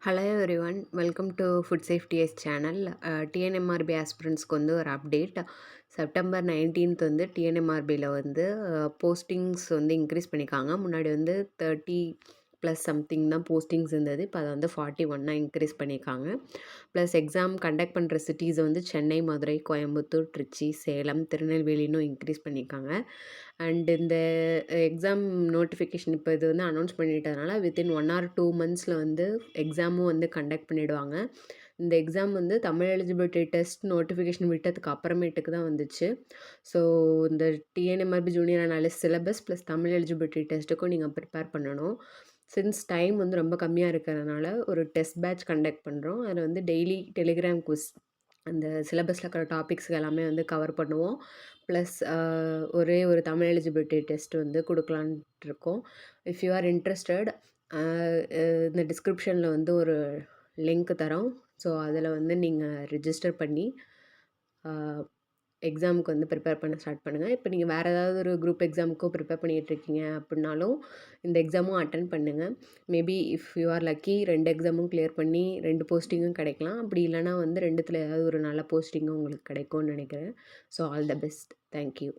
Hello everyone, welcome to food safety S channel. T N M R B ஆஸ்பிரண்ட்ஸ்க்கு வந்து ஒரு அப்டேட். செப்டம்பர் 19th வந்து டிஎன்எம்ஆர்பியில் வந்து போஸ்டிங்ஸ் வந்து இன்க்ரீஸ் பண்ணியிருக்காங்க. முன்னாடி வந்து 30 ப்ளஸ் சம்திங் தான் போஸ்டிங்ஸ் இருந்தது. இப்போ அதை வந்து 41 இன்க்ரீஸ் பண்ணியிருக்காங்க. ப்ளஸ் எக்ஸாம் கண்டக்ட் பண்ணுற சிட்டிஸை வந்து சென்னை, மதுரை, கோயம்புத்தூர், திருச்சி, சேலம், திருநெல்வேலின்னு இன்க்ரீஸ் பண்ணியிருக்காங்க. அண்ட் இந்த எக்ஸாம் நோட்டிஃபிகேஷன் இப்போ இது வந்து அனௌன்ஸ் பண்ணிட்டதுனால வித்தின் 1 or 2 monthஸில் வந்து எக்ஸாமும் வந்து கண்டக்ட் பண்ணிவிடுவாங்க. இந்த எக்ஸாம் வந்து தமிழ் எலிஜிபிலிட்டி டெஸ்ட் நோட்டிஃபிகேஷன் விட்டதுக்கு அப்புறமேட்டுக்கு தான் வந்துச்சு. ஸோ இந்த T N M R B junior analyst syllabus plus Tamil eligibility டெஸ்ட்டுக்கும் நீங்கள் ப்ரிப்பேர் பண்ணணும். சின்ஸ் டைம் வந்து ரொம்ப கம்மியாக இருக்கிறதுனால ஒரு டெஸ்ட் பேட்ச் கண்டக்ட் பண்ணுறோம். அதில் வந்து டெய்லி டெலிகிராம் குவிஸ் அந்த சிலபஸில் இருக்கிற டாபிக்ஸ் எல்லாமே வந்து கவர் பண்ணுவோம். ப்ளஸ் ஒரே ஒரு தமிழ் எலிஜிபிலிட்டி டெஸ்ட் வந்து கொடுக்கலான்ட்டு இருக்கோம். இஃப் யூ ஆர் இன்ட்ரெஸ்டட், இந்த டிஸ்கிரிப்ஷனில் வந்து ஒரு லிங்க் தரோம். ஸோ அதில் வந்து நீங்கள் ரிஜிஸ்டர் பண்ணி எக்ஸாமுக்கு வந்து ப்ரிப்பேர் பண்ண ஸ்டார்ட் பண்ணுங்கள். இப்போ நீங்கள் வேறு ஏதாவது ஒரு குரூப் எக்ஸாமுக்கோ ப்ரிப்பேர் பண்ணிகிட்ருக்கீங்க அப்படின்னாலும் இந்த எக்ஸாமும் அட்டன் பண்ணுங்கள். Maybe if you are lucky 2 எக்ஸாமும் கிளியர் பண்ணி 2 போஸ்டிங்கும் கிடைக்கலாம். அப்படி இல்லைனா வந்து 2த்தில் ஏதாவது ஒரு நல்ல போஸ்டிங்கும் உங்களுக்கு கிடைக்கும்னு நினைக்கிறேன். So all the best. Thank you.